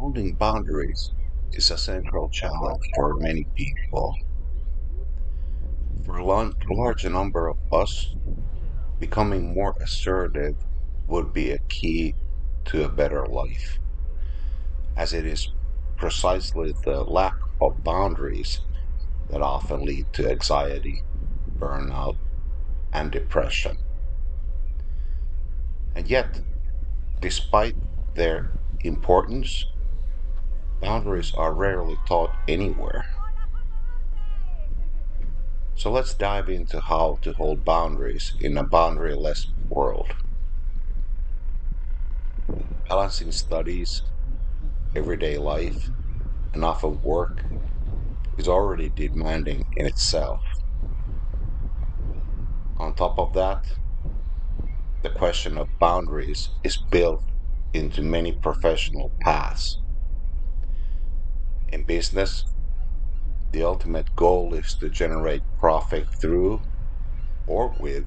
Holding boundaries is a central challenge for many people. For a large number of us, becoming more assertive would be a key to a better life, as it is precisely the lack of boundaries that often lead to anxiety, burnout, and depression. And yet, despite their importance, boundaries are rarely taught anywhere. So let's dive into how to hold boundaries in a boundaryless world. Balancing studies, everyday life, and often work is already demanding in itself. On top of that, the question of boundaries is built into many professional paths. In business, the ultimate goal is to generate profit through or with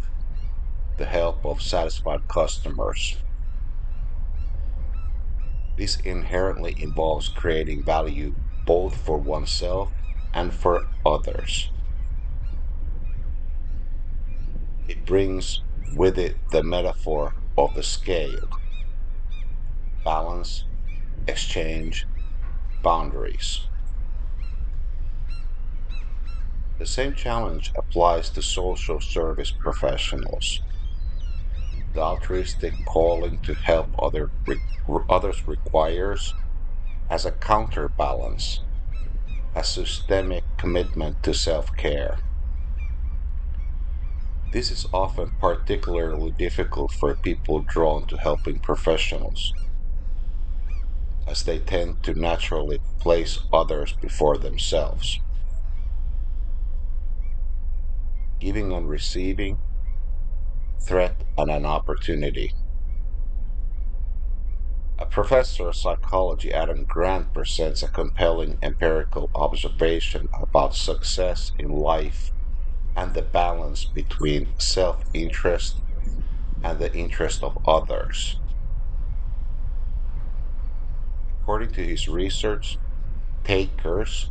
the help of satisfied customers. This inherently involves creating value both for oneself and for others. It brings with it the metaphor of the scale, balance, exchange, boundaries. The same challenge applies to social service professionals. The altruistic calling to help others requires, as a counterbalance, a systemic commitment to self care. This is often particularly difficult for people drawn to helping professionals, as they tend to naturally place others before themselves. Giving and receiving, threat and an opportunity. A professor of psychology, Adam Grant, presents a compelling empirical observation about success in life and the balance between self interest and the interest of others. According to his research, takers,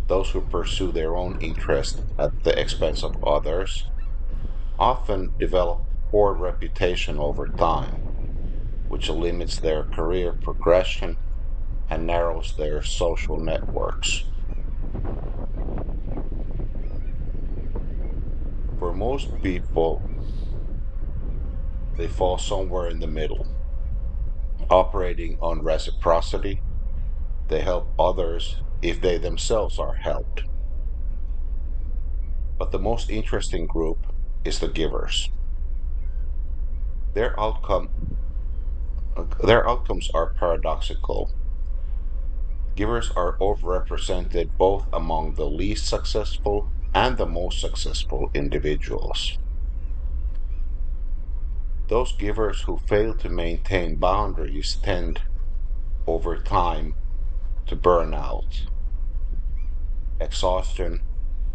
those who pursue their own interest at the expense of others, often develop poor reputation over time, which limits their career progression and narrows their social networks. For most people, they fall somewhere in the middle, operating on reciprocity. They help others if they themselves are helped. But the most interesting group is the givers. Their outcome their outcomes are paradoxical. Givers are overrepresented both among the least successful and the most successful individuals. Those givers who fail to maintain boundaries tend, over time, to burn out. Exhaustion,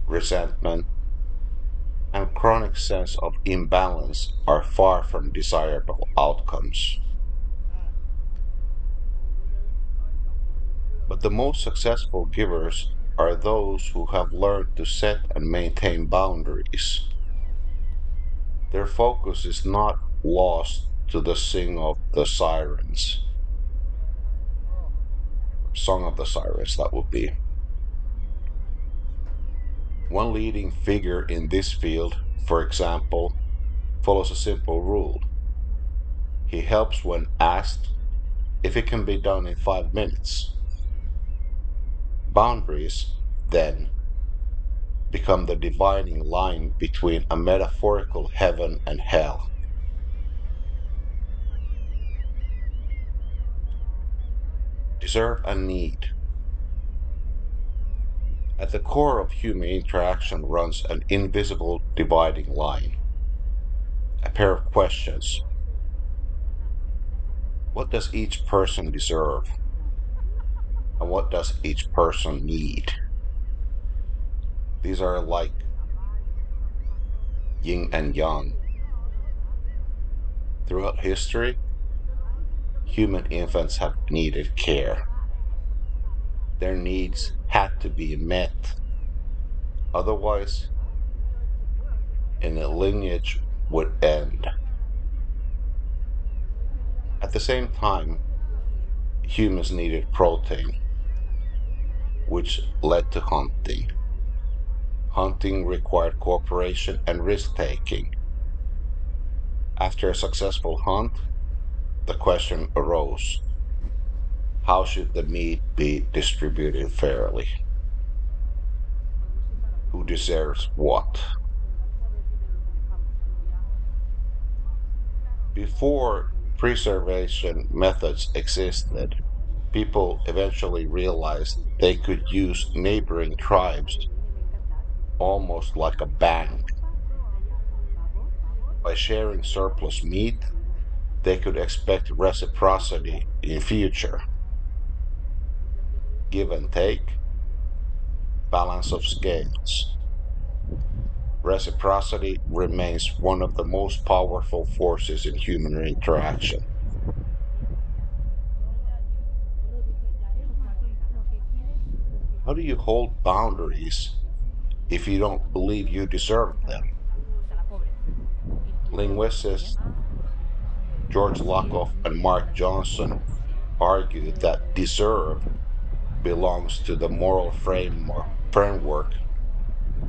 resentment, and chronic sense of imbalance are far from desirable outcomes. But the most successful givers are those who have learned to set and maintain boundaries. Their focus is not lost to the song of the sirens, that would be. One leading figure in this field, for example, follows a simple rule. He helps when asked if it can be done in 5 minutes. Boundaries, then, become the dividing line between a metaphorical heaven and hell. Deserve and need. At the core of human interaction runs an invisible dividing line, a pair of questions. What does each person deserve? And what does each person need? These are like yin and yang. Throughout history, human infants have needed care. Their needs had to be met. Otherwise, and the lineage would end. At the same time, humans needed protein, which led to hunting. Hunting required cooperation and risk taking. After a successful hunt, the question arose: how should the meat be distributed fairly? Who deserves what? Before preservation methods existed, people eventually realized they could use neighboring tribes almost like a bank. By sharing surplus meat, they could expect reciprocity in future. Give and take, balance of scales. Reciprocity remains one of the most powerful forces in human interaction. How do you hold boundaries if you don't believe you deserve them? Linguists George Lakoff and Mark Johnson argue that deserve belongs to the moral framework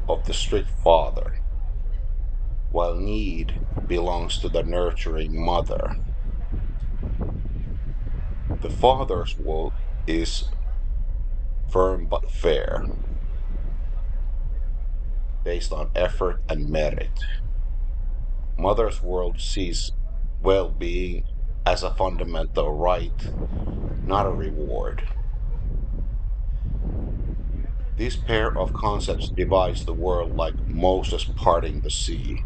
of the strict father, while need belongs to the nurturing mother. The father's will is firm but fair, based on effort and merit. Mother's world sees well being as a fundamental right, not a reward. This pair of concepts divides the world like Moses parting the sea.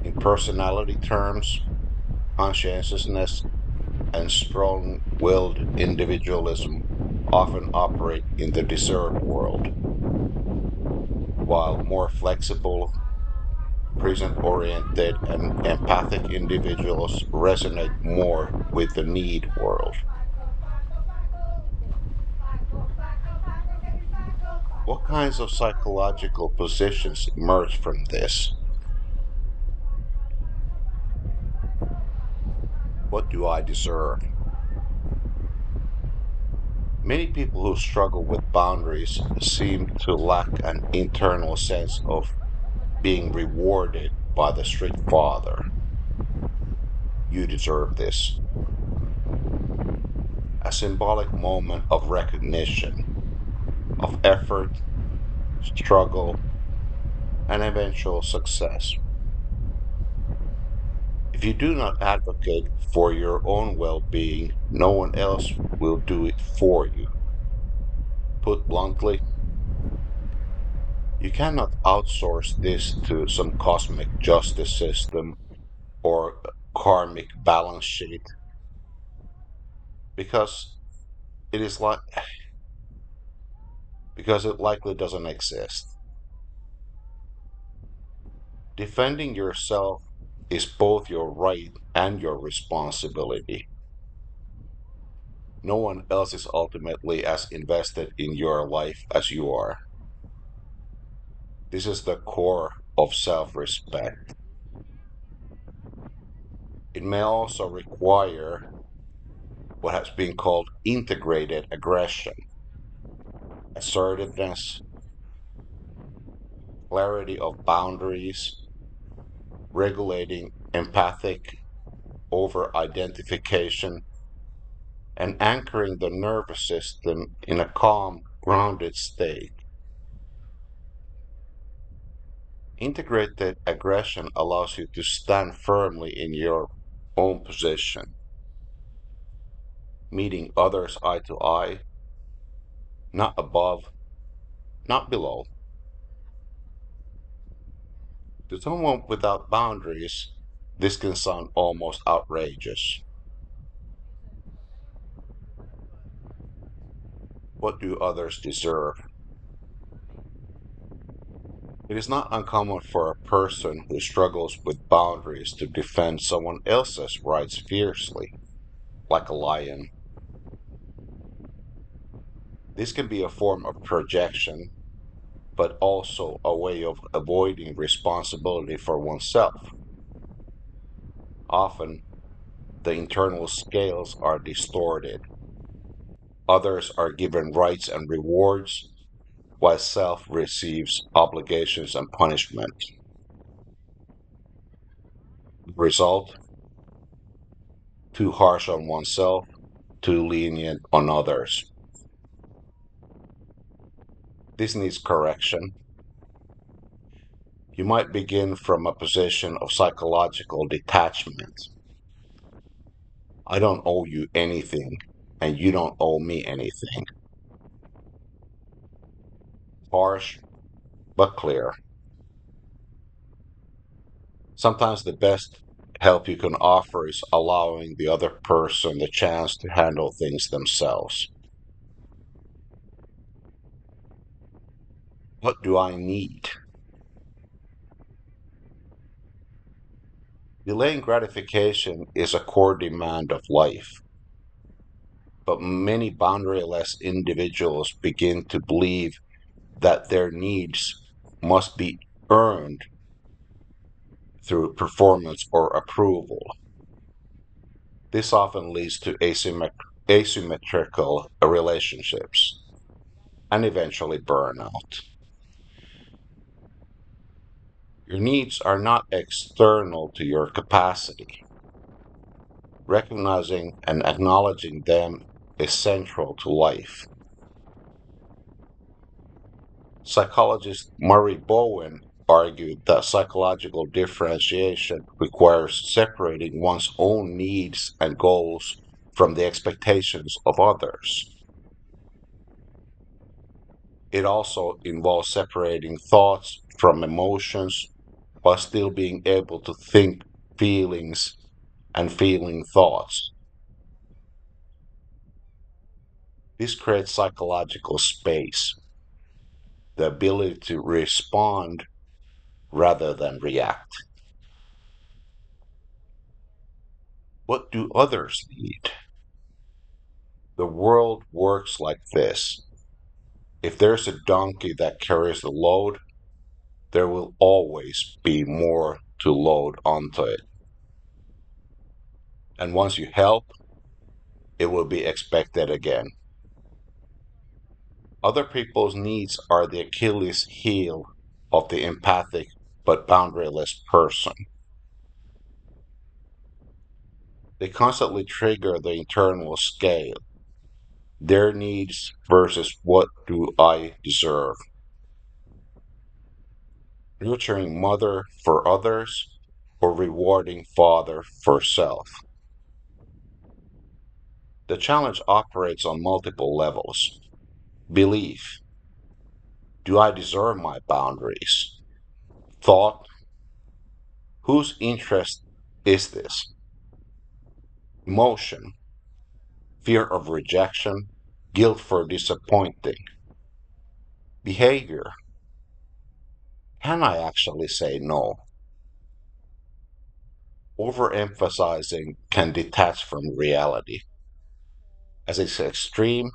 In personality terms, conscientiousness and strong willed individualism often operate in the deserved world, while more flexible, present oriented, and empathic individuals resonate more with the need world. What kinds of psychological positions emerge from this? What do I deserve? Many people who struggle with boundaries seem to lack an internal sense of being rewarded by the strict father. You deserve this. A symbolic moment of recognition, of effort, struggle, and eventual success. If you do not advocate for your own well being, no one else will do it for you. Put bluntly, you cannot outsource this to some cosmic justice system or karmic balance sheet because it is like because it likely doesn't exist. Defending yourself is both your right and your responsibility. No one else is ultimately as invested in your life as you are. This is the core of self respect. It may also require what has been called integrated aggression, assertiveness, clarity of boundaries, regulating empathic over identification, and anchoring the nervous system in a calm, grounded state. Integrated aggression allows you to stand firmly in your own position, meeting others eye to eye, not above, not below. To someone without boundaries, this can sound almost outrageous. What do others deserve? It is not uncommon for a person who struggles with boundaries to defend someone else's rights fiercely, like a lion. This can be a form of projection, but also a way of avoiding responsibility for oneself. Often, the internal scales are distorted. Others are given rights and rewards, while self receives obligations and punishment. Result: too harsh on oneself, too lenient on others. This needs correction. You might begin from a position of psychological detachment. I don't owe you anything, and you don't owe me anything. Harsh, but clear. Sometimes the best help you can offer is allowing the other person the chance to handle things themselves. What do I need? Delaying gratification is a core demand of life, but many boundaryless individuals begin to believe that their needs must be earned through performance or approval. This often leads to asymmetrical relationships and eventually burnout. Your needs are not external to your capacity. Recognizing and acknowledging them is central to life. Psychologist Murray Bowen argued that psychological differentiation requires separating one's own needs and goals from the expectations of others. It also involves separating thoughts from emotions while still being able to think feelings and feeling thoughts. This creates psychological space, the ability to respond rather than react. What do others need? The world works like this. If there's a donkey that carries the load, there will always be more to load onto it. And once you help, it will be expected again. Other people's needs are the Achilles heel of the empathic but boundaryless person. They constantly trigger the internal scale, their needs versus what do I deserve. Nurturing mother for others or rewarding father for self. The challenge operates on multiple levels. Belief: do I deserve my boundaries? Thought: whose interest is this? Emotion: fear of rejection, guilt for disappointing. Behavior: can I actually say no? Overemphasizing can detach from reality. As its extreme,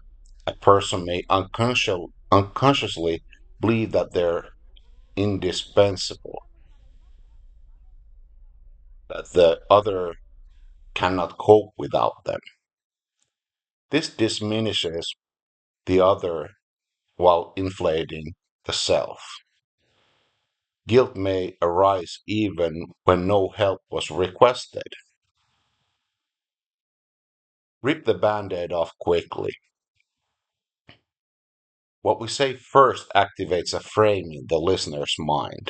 a person may unconsciously believe that they're indispensable, that the other cannot cope without them. This diminishes the other while inflating the self. Guilt may arise even when no help was requested. Rip the band aid off quickly. What we say first activates a frame in the listener's mind.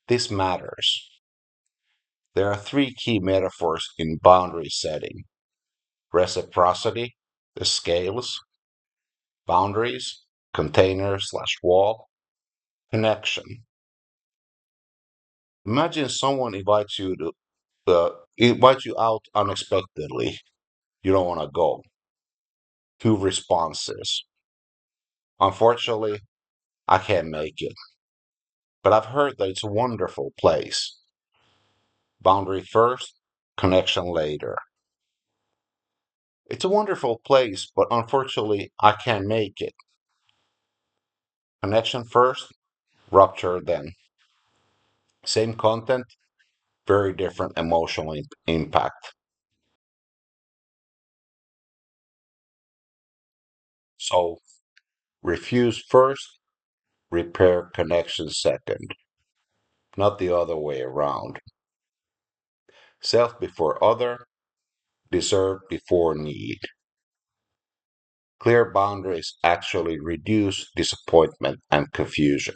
This matters. There are three key metaphors in boundary setting: reciprocity, the scales; boundaries, container/wall; connection. Imagine someone invites you out unexpectedly. You don't want to go. Two responses: unfortunately, I can't make it, but I've heard that it's a wonderful place. Boundary first, connection later. It's a wonderful place, but unfortunately, I can't make it. Connection first, rupture then. Same content, very different emotional impact. So, refuse first, repair connection second, not the other way around. Self before other, deserve before need. Clear boundaries actually reduce disappointment and confusion.